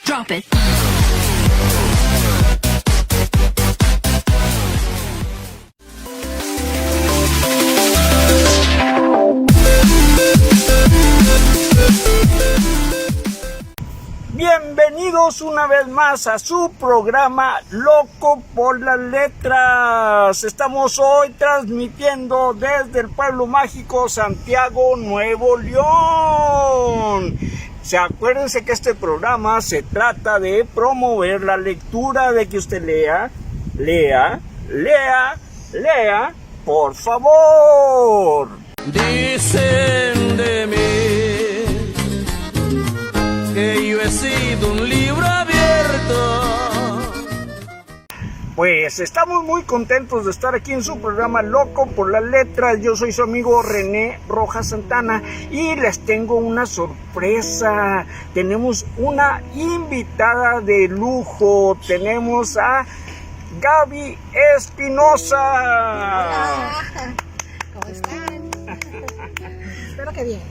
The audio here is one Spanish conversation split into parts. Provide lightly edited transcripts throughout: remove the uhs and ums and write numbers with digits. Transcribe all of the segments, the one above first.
Drop it. Bienvenidos una vez más a su programa Loco por las Letras. Estamos hoy transmitiendo desde el pueblo mágico Santiago, Nuevo León. Acuérdense que este programa se trata de promover la lectura, de que usted lea, por favor. Dicen de mí que yo he sido un libro abierto. Pues estamos muy contentos de estar aquí en su programa Loco por las Letras. Yo soy su amigo René Rojas Santana y les tengo una sorpresa. Tenemos una invitada de lujo. Tenemos a Gaby Espinosa. Hola, ¿cómo están? Espero que bien.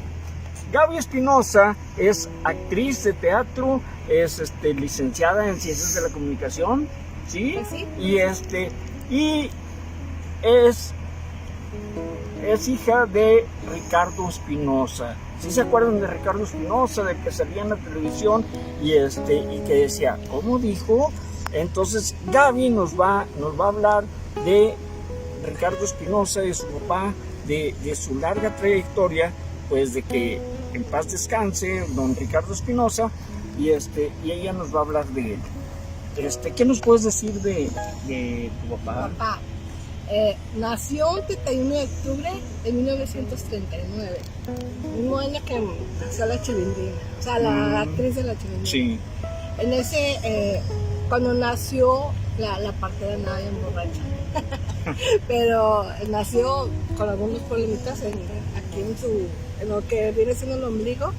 Gaby Espinosa es actriz de teatro, es licenciada en Ciencias de la Comunicación, ¿sí? Pues sí. Y es hija de Ricardo Espinosa. ¿Sí se acuerdan de Ricardo Espinosa, de que salía en la televisión y que decía, ¿cómo dijo? Entonces Gaby nos va a hablar de Ricardo Espinosa, de su papá, de su larga trayectoria, pues de que en paz descanse don Ricardo Espinosa, y ella nos va a hablar de él. ¿Qué nos puedes decir de tu papá? Papá nació el 31 de octubre de 1939, el mismo año que nació la Chilindrina, o sea, la actriz de la Chilindrina. Sí. En ese, cuando nació, la partera andaba bien borracha, pero nació con algunos problemitas aquí en lo que viene siendo el ombligo,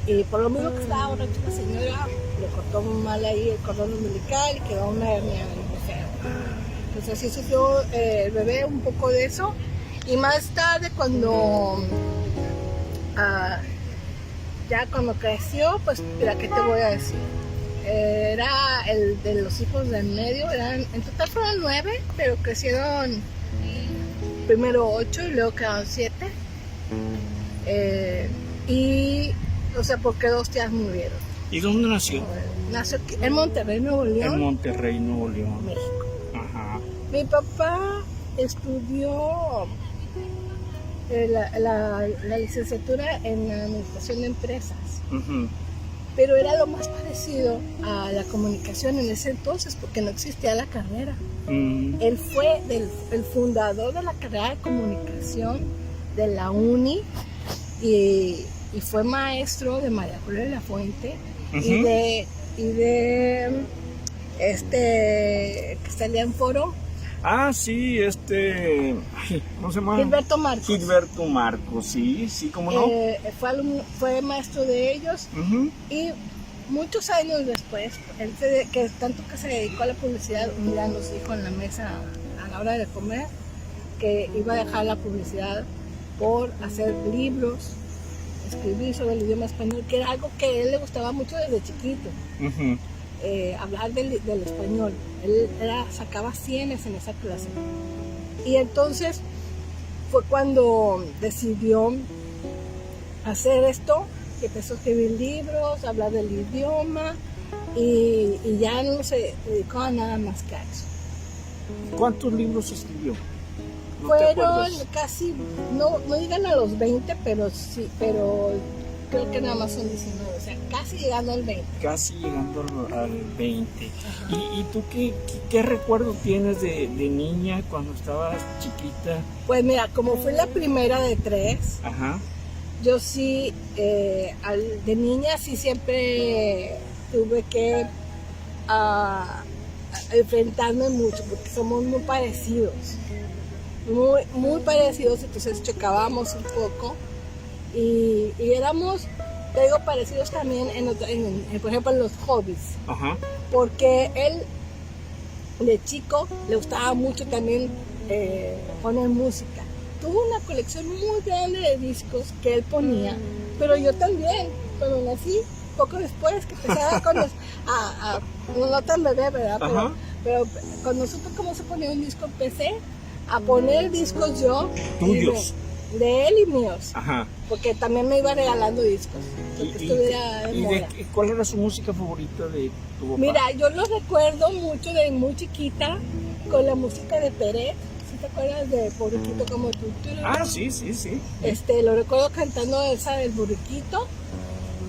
y por lo mismo que estaba borracha la señora, le cortó muy mal ahí el cordón umbilical y quedó una hernia muy fea. Entonces así sufrió el bebé un poco de eso, y más tarde cuando ya cuando creció, pues mira, ¿qué te voy a decir? Era el de los hijos del medio, en total fueron 9, pero crecieron primero 8 y luego quedaron 7. Y, o sea, porque 2 tías murieron. ¿Y dónde nació? Nació aquí, en Monterrey, Nuevo León. En Monterrey, Nuevo León. México. Ajá. Mi papá estudió la licenciatura en administración de empresas. Uh-huh. Pero era lo más parecido a la comunicación en ese entonces, porque no existía la carrera. Él fue el fundador de la carrera de comunicación de la UNI y fue maestro de María Julia de la Fuente. Uh-huh. y de que salía en Foro. Ah, sí, ¿cómo se llama? Gilberto Marcos. Gilberto Marcos, sí, ¿cómo no? Fue maestro de ellos. Uh-huh. Y muchos años después, tanto que se dedicó a la publicidad, un día nos dijo en la mesa a la hora de comer que iba a dejar la publicidad por hacer libros, escribir sobre el idioma español, que era algo que a él le gustaba mucho desde chiquito. Uh-huh. Hablar del español. Él sacaba 100 en esa clase. Y entonces fue cuando decidió hacer esto, que empezó a escribir libros, hablar del idioma, y ya no se dedicó a nada más que a eso. ¿Cuántos libros escribió? ¿No fueron casi, no digan a los 20, pero sí, pero creo que nada más son 19, o sea, casi llegando al 20. Casi llegando al 20. ¿Y tú qué recuerdo tienes de niña cuando estabas chiquita? Pues mira, como fui la primera de 3, ajá, yo sí, de niña sí siempre tuve que enfrentarme mucho, porque somos muy parecidos. Muy parecidos, entonces chocábamos un poco y éramos, te digo, parecidos también por ejemplo en los hobbies. Ajá. Porque él de chico le gustaba mucho también poner música. Tuvo una colección muy grande de discos que él ponía, pero yo también, cuando nací, poco después que empecé no tan bebé, ¿verdad? Pero cuando supe cómo se ponía un disco, empecé a poner discos yo. ¿Tuyos? De él y míos. Ajá. Porque también me iba regalando discos. ¿Cuál era su música favorita de tu papá? Mira, yo lo recuerdo mucho de muy chiquita con la música de Peret. ¿Sí te acuerdas de Burriquito como tú? Ah, sí. Lo recuerdo cantando esa del Burriquito.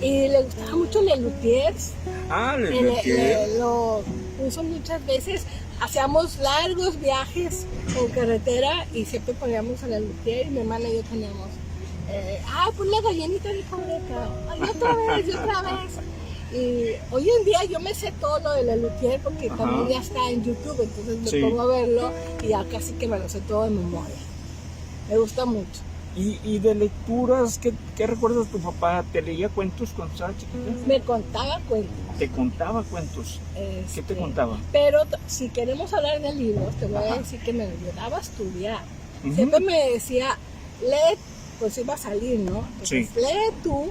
Y le gustaba mucho Lelutiers. Ah, Lelutiers. Lo puso muchas veces. Hacíamos largos viajes en carretera y siempre poníamos a Lelutiers y mi hermana y yo teníamos. Pues la gallinita de Fabreca. Ay, otra vez. Y hoy en día yo me sé todo lo de Lelutiers porque también ya está en YouTube, entonces me pongo a verlo y ya casi que me lo sé todo de memoria. Me gusta mucho. ¿Y de lecturas, qué recuerdas de tu papá? ¿Te leía cuentos cuando estaba chiquita? Me contaba cuentos. ¿Te contaba cuentos? ¿Qué te contaba? Pero si queremos hablar de libros, te voy a decir que me ayudaba a estudiar. Siempre me decía, lee, pues iba a salir, ¿no? Entonces lee tú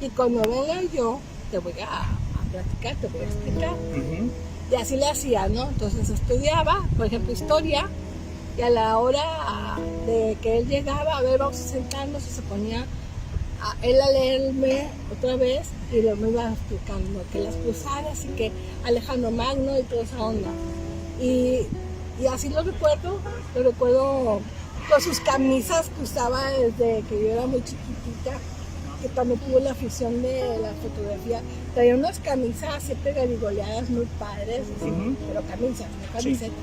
y cuando venga yo te voy a platicar, te voy a explicar. Y así le hacía, ¿no? Entonces estudiaba, por ejemplo, historia. Y a la hora de que él llegaba, a ver, vamos a sentarnos y se ponía él a leerme otra vez y me iba explicando que las cruzadas y que Alejandro Magno y toda esa onda. Y así lo recuerdo con sus camisas que usaba desde que yo era muy chiquitita, que también tuvo la afición de la fotografía. Traía unas camisas siempre garigoleadas muy padres, así, pero camisas, no camisetas.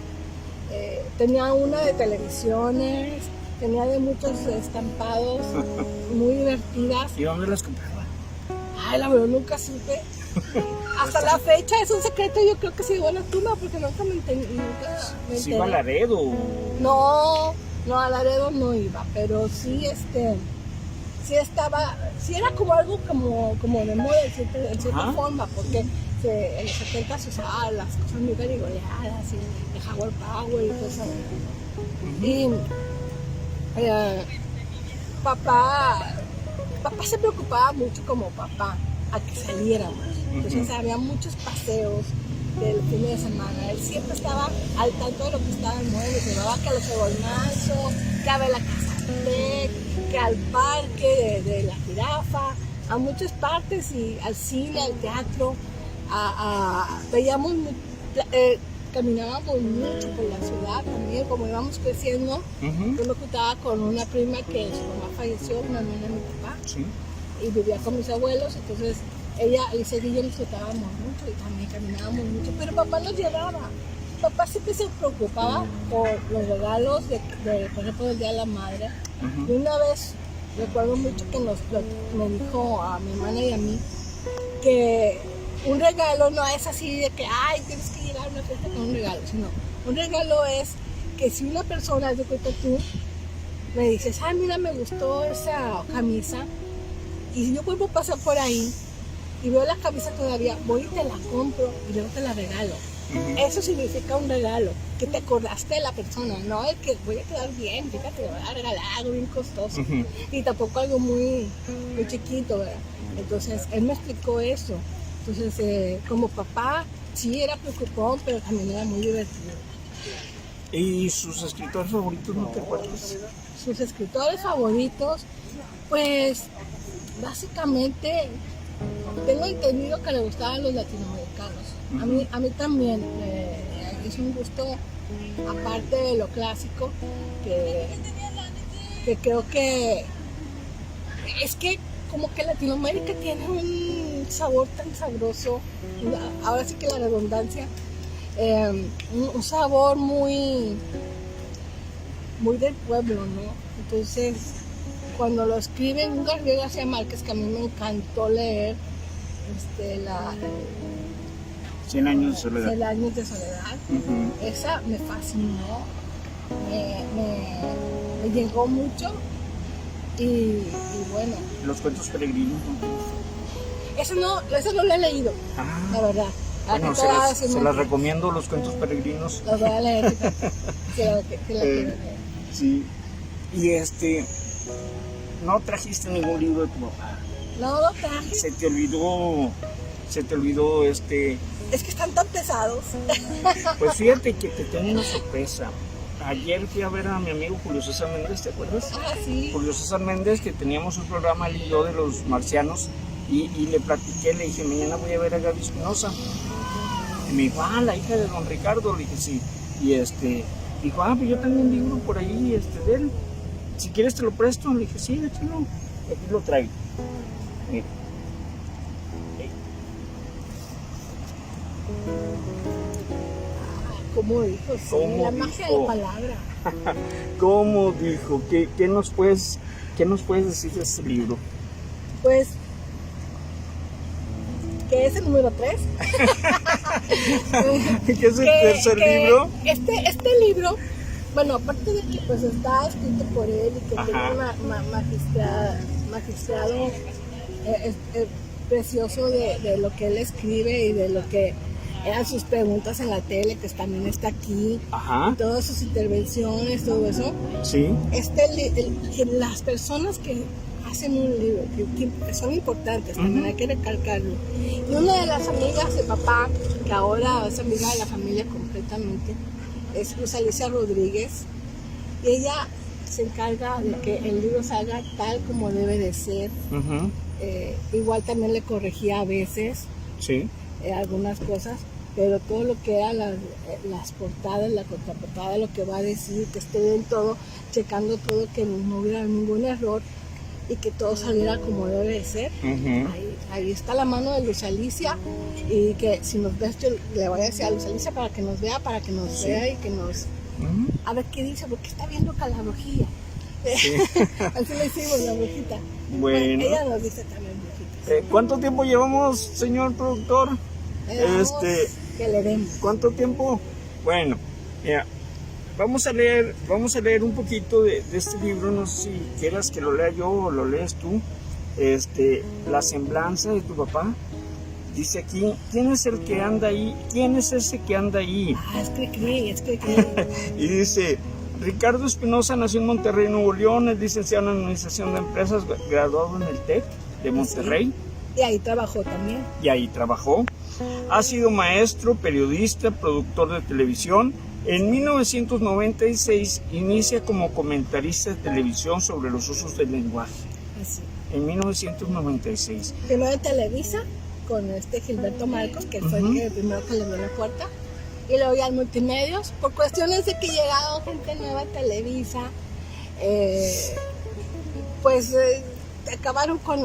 Tenía una de televisiones, tenía de muchos estampados muy divertidas. ¿Y dónde las compraba? Ay, la verdad nunca supe. Hasta la fecha es un secreto, yo creo que se llevó la tumba porque nunca me enteré. ¿Sí iba a Laredo? No, a Laredo no iba, pero sí sí estaba, sí era como algo como de moda en cierta forma, porque en los 70 se usaban las cosas muy garigoleadas y el Jaguar Power y todo eso. Y papá se preocupaba mucho como papá a que saliéramos. Entonces había muchos paseos del fin de semana. Él siempre estaba al tanto de lo que estaba en moda. Nos llevaba que a los Ebolmazos, que a ver la Casa Tec, que al parque de la Jirafa, a muchas partes, y al cine, al teatro. Veíamos, caminábamos mucho por la ciudad también, como íbamos creciendo. Yo me juntaba con una prima que su mamá falleció, una hermana de mi papá, y vivía con mis abuelos, entonces ella y yo nos juntábamos mucho y también caminábamos mucho, pero papá nos llevaba. Papá siempre se preocupaba por los regalos, por ejemplo, del Día de la Madre. Y una vez, recuerdo mucho que me dijo a mi hermana y a mí que un regalo no es así de que, tienes que llegar a una fiesta con un regalo, sino un regalo es que si una persona, de cuenta tú, me dices, mira, me gustó esa camisa, y si yo vuelvo a pasar por ahí y veo la camisa todavía, voy y te la compro y luego te la regalo. Eso significa un regalo, que te acordaste de la persona, no es que voy a quedar bien, fíjate, voy a regalar algo bien costoso, y tampoco algo muy chiquito, ¿verdad? Entonces, él me explicó eso. Entonces, como papá, sí era preocupón, pero también era muy divertido. ¿Y sus escritores favoritos no te acuerdas? Sus escritores favoritos, pues, básicamente, tengo entendido que le gustaban los latinoamericanos. A mí también, es un gusto, aparte de lo clásico, que creo que es que como que Latinoamérica tiene un sabor tan sabroso, ahora sí que la redundancia, un sabor muy del pueblo, ¿no? Entonces, cuando lo escriben un Gabriel García Márquez, que a mí me encantó leer, 100 años de soledad. 100 años de soledad. Esa me fascinó, me llegó mucho. Y bueno. ¿Los cuentos peregrinos? Eso no lo he leído, la verdad. Bueno, se las recomiendo, los cuentos peregrinos. Los voy a leer. Sí. Y ¿no trajiste ningún libro de tu papá? No lo traje. ¿Se te olvidó se te olvidó Es que están tan pesados. Pues fíjate que te tengo una sorpresa. Ayer fui a ver a mi amigo Julio César Méndez, ¿te acuerdas? Ah, sí. Julio César Méndez, que teníamos un programa él y yo de los marcianos, y le platiqué, le dije, mañana voy a ver a Gaby Espinosa. Y me dijo, la hija de don Ricardo, le dije, sí. Y dijo, pues yo tengo un libro por ahí de él. Si quieres te lo presto. Le dije, sí, échalo. Aquí lo traigo. Mira. ¿Cómo dijo? Sí, ¿Cómo la magia de dijo? la palabra. ¿Cómo dijo? ¿Qué nos puedes decir de este libro? Pues, que es el número 3. ¿Qué es el tercer libro? Este libro, bueno, aparte de que pues está escrito por él y que tiene un magistrado precioso de lo que él escribe y de lo que eran sus preguntas en la tele, que también está aquí, todas sus intervenciones, todo eso. Sí. Las personas que hacen un libro, que son importantes, también hay que recalcarlo. Y una de las amigas de papá, que ahora es amiga de la familia completamente, es Luz Alicia Rodríguez, y ella se encarga de que el libro salga tal como debe de ser. Igual también le corregía a veces algunas cosas, pero todo lo que era las portadas, la contraportada, lo que va a decir, que esté bien todo, checando todo, que no hubiera ningún error y que todo saliera como debe de ser. Ahí está la mano de Luz Alicia, y que si nos ves, yo le voy a decir a Luz Alicia para que nos vea, vea y que nos... A ver qué dice, porque está viendo Calabrujilla. Así le hicimos la brujita. Bueno. Ella nos dice también brujitas. ¿Cuánto tiempo llevamos, señor productor? Que le demos. ¿Cuánto tiempo? Bueno, mira, vamos a leer un poquito de este libro. No sé si quieras que lo lea yo o lo lees tú. La semblanza de tu papá. Dice aquí, ¿quién es el que anda ahí? ¿Quién es ese que anda ahí? Es que Y dice, Ricardo Espinosa nació en Monterrey, Nuevo León, es licenciado en Administración de Empresas, graduado en el TEC de Monterrey. Y ahí trabajó también. Ha sido maestro, periodista, productor de televisión. En 1996 inicia como comentarista de televisión sobre los usos del lenguaje. Así. En 1996. Primero en Televisa, con Gilberto Marcos, que fue el primero que le dio la puerta. Y luego ya en Multimedios, por cuestiones de que llegaba gente nueva a Televisa, acabaron con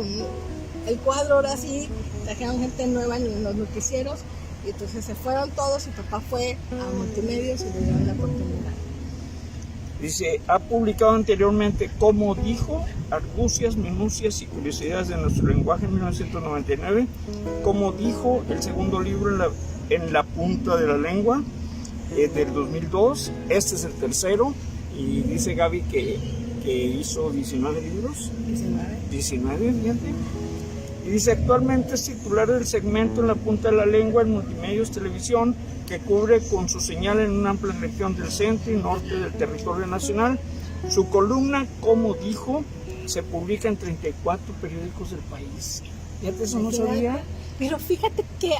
el cuadro ahora sí, trajeron gente nueva en los noticieros, y entonces se fueron todos y papá fue a Multimedios y le dieron la oportunidad. Dice, ha publicado anteriormente Como dijo, argucias, minucias y curiosidades de nuestro lenguaje en 1999. Como dijo, el segundo libro en la punta de la lengua, del 2002. Este es el tercero, y dice Gaby que hizo 19 libros. 19, fíjate. Y dice, actualmente es titular del segmento En la punta de la lengua en Multimedios Televisión, que cubre con su señal en una amplia región del centro y norte del territorio nacional. Su columna, Como dijo, se publica en 34 periódicos del país. Fíjate, eso no sabía. Pero fíjate que,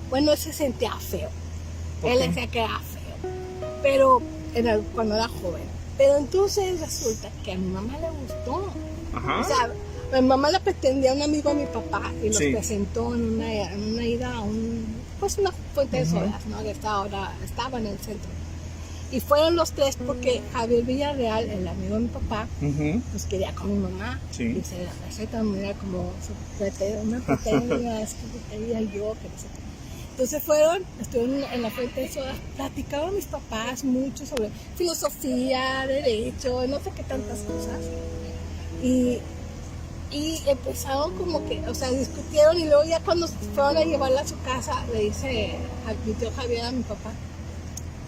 bueno, él se sentía feo. Él decía que era feo, pero cuando era joven. Pero entonces resulta que a mi mamá le gustó. O sea, mi mamá le pretendía a un amigo a mi papá y los presentó en una ida a una fuente de sodas, ¿no? Que estaba en el centro. Y fueron los tres porque Javier Villarreal, el amigo de mi papá, pues quería con mi mamá. Y se la receta, era como una pretendida, es que quería yo, que no sé qué. Entonces estuvieron en la fuente de sodas, platicaban mis papás mucho sobre filosofía, derecho, no sé qué tantas cosas. Y empezaron como que, o sea, discutieron, y luego ya cuando fueron a llevarla a su casa, le dice a mi tío Javier a mi papá,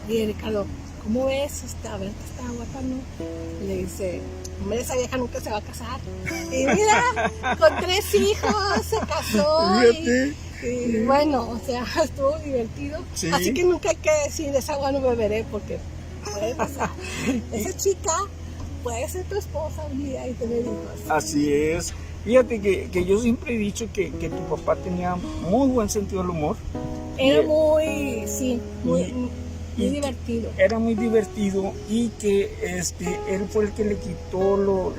oye Ricardo, ¿cómo ves? A ver, está guapa, ¿no? Y le dice, hombre, esa vieja nunca se va a casar. Y mira, con 3 hijos se casó. Y bueno, o sea, estuvo divertido. Así que nunca hay que decir, esa agua no beberé, porque esa chica puede ser tu esposa un día y tener hijos. Así es. Fíjate que yo siempre he dicho que tu papá tenía muy buen sentido del humor. Era Y- muy, sí, muy y- divertido. Era muy divertido y que él fue el que le quitó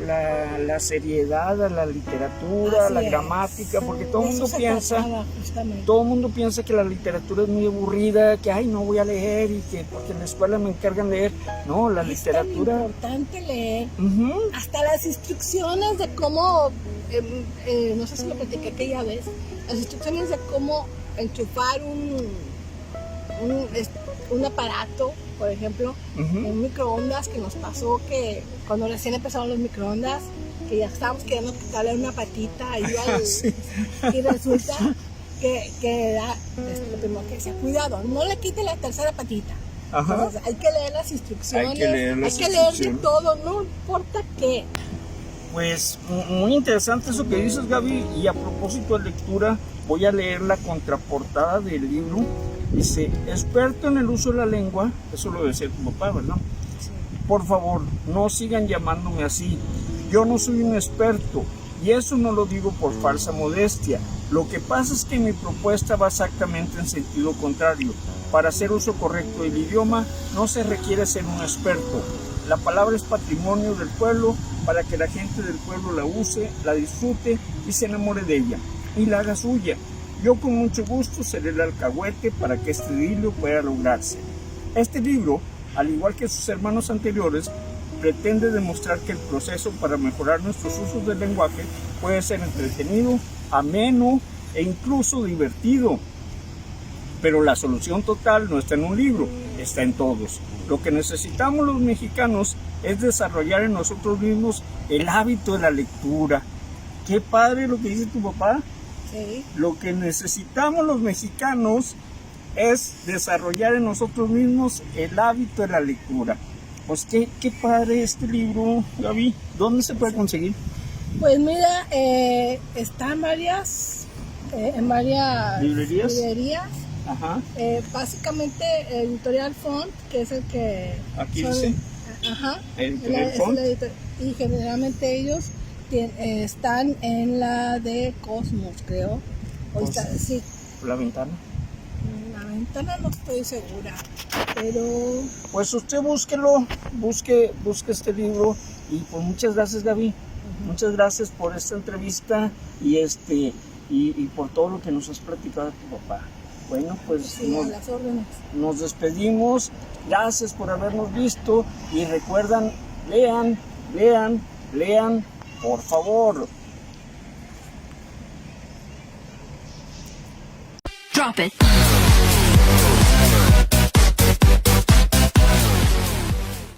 la seriedad a la literatura, a Así la es. gramática, porque todo el De eso mundo se piensa... trataba, justamente. Todo el mundo piensa que la literatura es muy aburrida, que ay no voy a leer y que porque en la escuela me encargan leer. No, la Es tan literatura. importante leer. Ujú. Hasta las instrucciones de cómo, no sé si lo platiqué aquella vez, las instrucciones de cómo enchufar un aparato, por ejemplo, Ujú. un microondas, que nos pasó que cuando recién empezaron los microondas, que ya estábamos queriendo quitarle una patita ahí Sí. y resulta que era lo primero que decía, cuidado, no le quite la tercera patita. Ajá. Entonces, hay que leer las instrucciones, Hay que leer las hay que leer de instrucciones. todo, no importa qué. Pues muy interesante eso que dices, Gaby, y a propósito de lectura, voy a leer la contraportada del libro. Dice, experto en el uso de la lengua, eso lo decía tu papá, ¿verdad? Por favor, no sigan llamándome así. Yo no soy un experto y eso no lo digo por falsa modestia. Lo que pasa es que mi propuesta va exactamente en sentido contrario. Para hacer uso correcto del idioma no se requiere ser un experto. La palabra es patrimonio del pueblo para que la gente del pueblo la use, la disfrute y se enamore de ella y la haga suya. Yo con mucho gusto seré el alcahuete para que este idilio pueda lograrse. Este libro, al igual que sus hermanos anteriores, pretende demostrar que el proceso para mejorar nuestros usos del lenguaje puede ser entretenido, ameno e incluso divertido. Pero la solución total no está en un libro, está en todos. Lo que necesitamos los mexicanos es desarrollar en nosotros mismos el hábito de la lectura. Qué padre lo que dice tu papá. Sí. Lo que necesitamos los mexicanos es desarrollar en nosotros mismos el hábito de la lectura. Pues qué padre este libro, Gaby. ¿Dónde se puede conseguir? Pues mira, está en varias ¿Librerías? librerías. Ajá. Básicamente Editorial Font, que es el que... Aquí dice. Ajá. Editorial Es Font. y generalmente ellos están en la de Cosmos, creo. O Cosmos. sí, La ventana. la ventana no estoy segura, pero... Pues usted búsquelo, busque este libro y pues muchas gracias, Gaby. Muchas gracias por esta entrevista y y por todo lo que nos has platicado de tu papá. Bueno, pues Sí, a las órdenes. nos despedimos. Gracias por habernos visto y recuerdan, lean, lean, lean, por favor. Drop it.